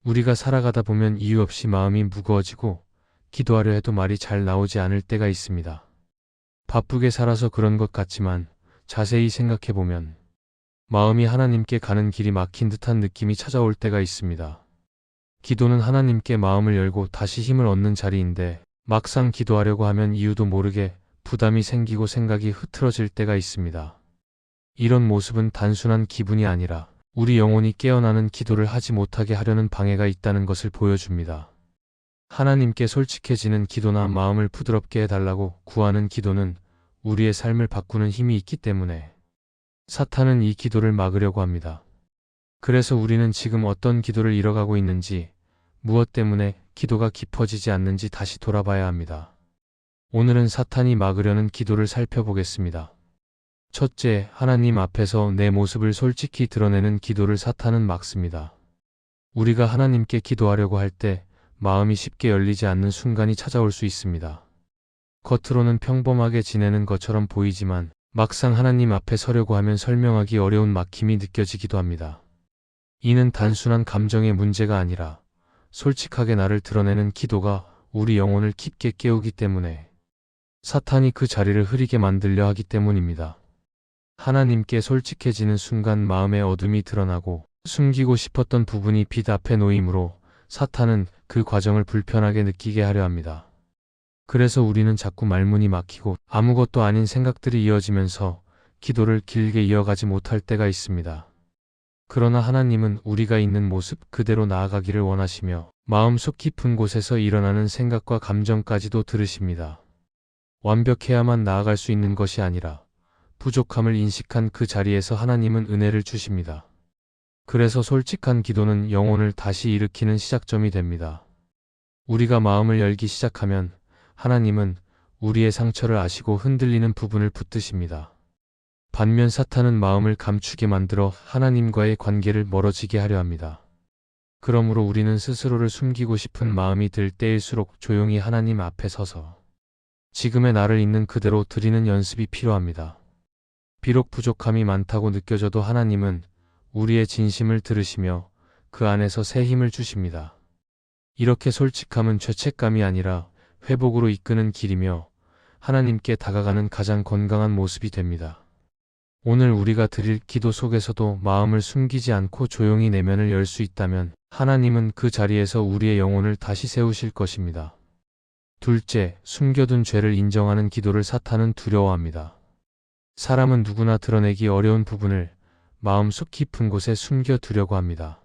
우리가 살아가다 보면 이유 없이 마음이 무거워지고 기도하려 해도 말이 잘 나오지 않을 때가 있습니다. 바쁘게 살아서 그런 것 같지만 자세히 생각해보면 마음이 하나님께 가는 길이 막힌 듯한 느낌이 찾아올 때가 있습니다. 기도는 하나님께 마음을 열고 다시 힘을 얻는 자리인데 막상 기도하려고 하면 이유도 모르게 부담이 생기고 생각이 흐트러질 때가 있습니다. 이런 모습은 단순한 기분이 아니라 우리 영혼이 깨어나는 기도를 하지 못하게 하려는 방해가 있다는 것을 보여줍니다. 하나님께 솔직해지는 기도나 마음을 부드럽게 해달라고 구하는 기도는 우리의 삶을 바꾸는 힘이 있기 때문에 사탄은 이 기도를 막으려고 합니다. 그래서 우리는 지금 어떤 기도를 이뤄가고 있는지, 무엇 때문에 기도가 깊어지지 않는지 다시 돌아봐야 합니다. 오늘은 사탄이 막으려는 기도를 살펴보겠습니다. 첫째, 하나님 앞에서 내 모습을 솔직히 드러내는 기도를 사탄은 막습니다. 우리가 하나님께 기도하려고 할 때 마음이 쉽게 열리지 않는 순간이 찾아올 수 있습니다. 겉으로는 평범하게 지내는 것처럼 보이지만 막상 하나님 앞에 서려고 하면 설명하기 어려운 막힘이 느껴지기도 합니다. 이는 단순한 감정의 문제가 아니라 솔직하게 나를 드러내는 기도가 우리 영혼을 깊게 깨우기 때문에 사탄이 그 자리를 흐리게 만들려 하기 때문입니다. 하나님께 솔직해지는 순간 마음의 어둠이 드러나고 숨기고 싶었던 부분이 빛 앞에 놓이므로 사탄은 그 과정을 불편하게 느끼게 하려 합니다. 그래서 우리는 자꾸 말문이 막히고 아무것도 아닌 생각들이 이어지면서 기도를 길게 이어가지 못할 때가 있습니다. 그러나 하나님은 우리가 있는 모습 그대로 나아가기를 원하시며 마음속 깊은 곳에서 일어나는 생각과 감정까지도 들으십니다. 완벽해야만 나아갈 수 있는 것이 아니라 부족함을 인식한 그 자리에서 하나님은 은혜를 주십니다. 그래서 솔직한 기도는 영혼을 다시 일으키는 시작점이 됩니다. 우리가 마음을 열기 시작하면 하나님은 우리의 상처를 아시고 흔들리는 부분을 붙드십니다. 반면 사탄은 마음을 감추게 만들어 하나님과의 관계를 멀어지게 하려 합니다. 그러므로 우리는 스스로를 숨기고 싶은 마음이 들 때일수록 조용히 하나님 앞에 서서 지금의 나를 있는 그대로 드리는 연습이 필요합니다. 비록 부족함이 많다고 느껴져도 하나님은 우리의 진심을 들으시며 그 안에서 새 힘을 주십니다. 이렇게 솔직함은 죄책감이 아니라 회복으로 이끄는 길이며 하나님께 다가가는 가장 건강한 모습이 됩니다. 오늘 우리가 드릴 기도 속에서도 마음을 숨기지 않고 조용히 내면을 열 수 있다면 하나님은 그 자리에서 우리의 영혼을 다시 세우실 것입니다. 둘째, 숨겨둔 죄를 인정하는 기도를 사탄은 두려워합니다. 사람은 누구나 드러내기 어려운 부분을 마음속 깊은 곳에 숨겨두려고 합니다.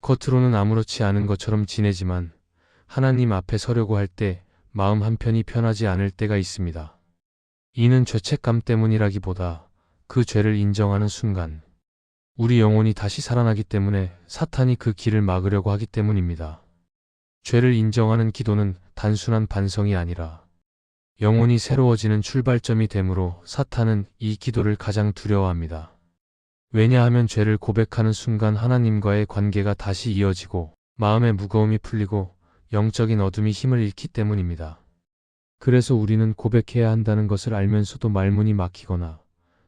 겉으로는 아무렇지 않은 것처럼 지내지만 하나님 앞에 서려고 할 때 마음 한편이 편하지 않을 때가 있습니다. 이는 죄책감 때문이라기보다 그 죄를 인정하는 순간 우리 영혼이 다시 살아나기 때문에 사탄이 그 길을 막으려고 하기 때문입니다. 죄를 인정하는 기도는 단순한 반성이 아니라 영혼이 새로워지는 출발점이 되므로 사탄은 이 기도를 가장 두려워합니다. 왜냐하면 죄를 고백하는 순간 하나님과의 관계가 다시 이어지고 마음의 무거움이 풀리고 영적인 어둠이 힘을 잃기 때문입니다. 그래서 우리는 고백해야 한다는 것을 알면서도 말문이 막히거나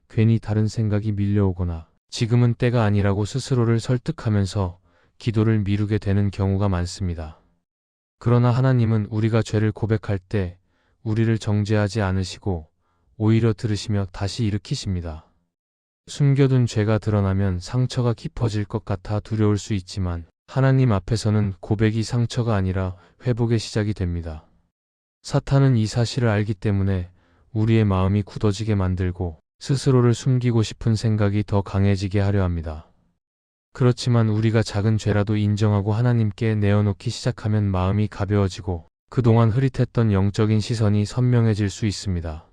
괜히 다른 생각이 밀려오거나 지금은 때가 아니라고 스스로를 설득하면서 기도를 미루게 되는 경우가 많습니다. 그러나 하나님은 우리가 죄를 고백할 때 우리를 정죄하지 않으시고 오히려 들으시며 다시 일으키십니다. 숨겨둔 죄가 드러나면 상처가 깊어질 것 같아 두려울 수 있지만 하나님 앞에서는 고백이 상처가 아니라 회복의 시작이 됩니다. 사탄은 이 사실을 알기 때문에 우리의 마음이 굳어지게 만들고 스스로를 숨기고 싶은 생각이 더 강해지게 하려 합니다. 그렇지만 우리가 작은 죄라도 인정하고 하나님께 내어놓기 시작하면 마음이 가벼워지고 그동안 흐릿했던 영적인 시선이 선명해질 수 있습니다.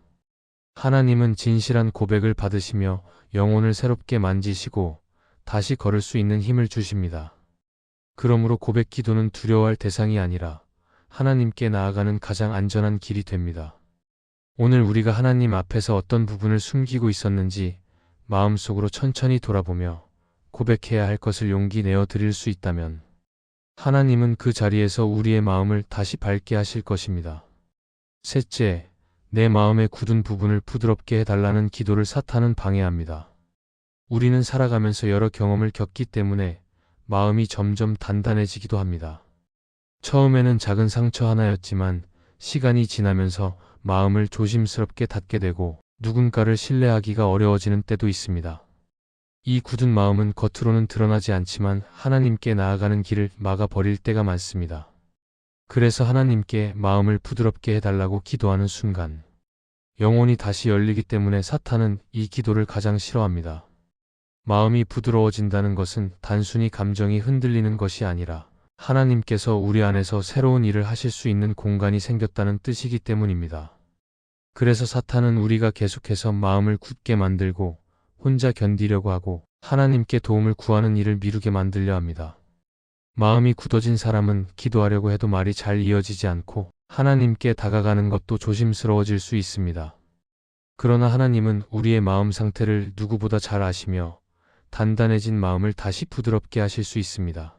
하나님은 진실한 고백을 받으시며 영혼을 새롭게 만지시고 다시 걸을 수 있는 힘을 주십니다. 그러므로 고백 기도는 두려워할 대상이 아니라 하나님께 나아가는 가장 안전한 길이 됩니다. 오늘 우리가 하나님 앞에서 어떤 부분을 숨기고 있었는지 마음속으로 천천히 돌아보며 고백해야 할 것을 용기 내어 드릴 수 있다면 하나님은 그 자리에서 우리의 마음을 다시 밝게 하실 것입니다. 셋째, 내 마음의 굳은 부분을 부드럽게 해달라는 기도를 사탄은 방해합니다. 우리는 살아가면서 여러 경험을 겪기 때문에 마음이 점점 단단해지기도 합니다. 처음에는 작은 상처 하나였지만 시간이 지나면서 마음을 조심스럽게 닫게 되고 누군가를 신뢰하기가 어려워지는 때도 있습니다. 이 굳은 마음은 겉으로는 드러나지 않지만 하나님께 나아가는 길을 막아버릴 때가 많습니다. 그래서 하나님께 마음을 부드럽게 해달라고 기도하는 순간 영혼이 다시 열리기 때문에 사탄은 이 기도를 가장 싫어합니다. 마음이 부드러워진다는 것은 단순히 감정이 흔들리는 것이 아니라 하나님께서 우리 안에서 새로운 일을 하실 수 있는 공간이 생겼다는 뜻이기 때문입니다. 그래서 사탄은 우리가 계속해서 마음을 굳게 만들고 혼자 견디려고 하고 하나님께 도움을 구하는 일을 미루게 만들려 합니다. 마음이 굳어진 사람은 기도하려고 해도 말이 잘 이어지지 않고 하나님께 다가가는 것도 조심스러워질 수 있습니다. 그러나 하나님은 우리의 마음 상태를 누구보다 잘 아시며 단단해진 마음을 다시 부드럽게 하실 수 있습니다.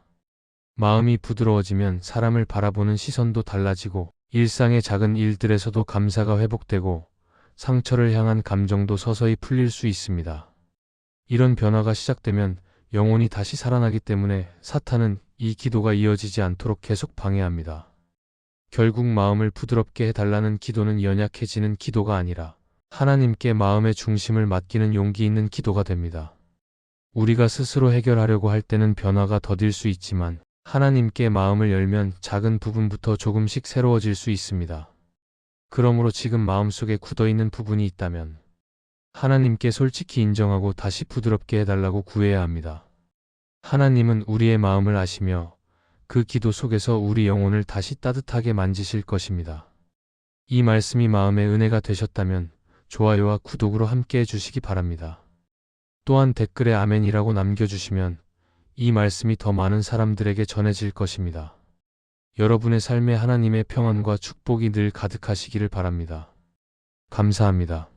마음이 부드러워지면 사람을 바라보는 시선도 달라지고 일상의 작은 일들에서도 감사가 회복되고 상처를 향한 감정도 서서히 풀릴 수 있습니다. 이런 변화가 시작되면 영혼이 다시 살아나기 때문에 사탄은 이 기도가 이어지지 않도록 계속 방해합니다. 결국 마음을 부드럽게 해달라는 기도는 연약해지는 기도가 아니라 하나님께 마음의 중심을 맡기는 용기 있는 기도가 됩니다. 우리가 스스로 해결하려고 할 때는 변화가 더딜 수 있지만 하나님께 마음을 열면 작은 부분부터 조금씩 새로워질 수 있습니다. 그러므로 지금 마음속에 굳어있는 부분이 있다면 하나님께 솔직히 인정하고 다시 부드럽게 해달라고 구해야 합니다. 하나님은 우리의 마음을 아시며 그 기도 속에서 우리 영혼을 다시 따뜻하게 만지실 것입니다. 이 말씀이 마음의 은혜가 되셨다면 좋아요와 구독으로 함께 해주시기 바랍니다. 또한 댓글에 아멘이라고 남겨주시면 이 말씀이 더 많은 사람들에게 전해질 것입니다. 여러분의 삶에 하나님의 평안과 축복이 늘 가득하시기를 바랍니다. 감사합니다.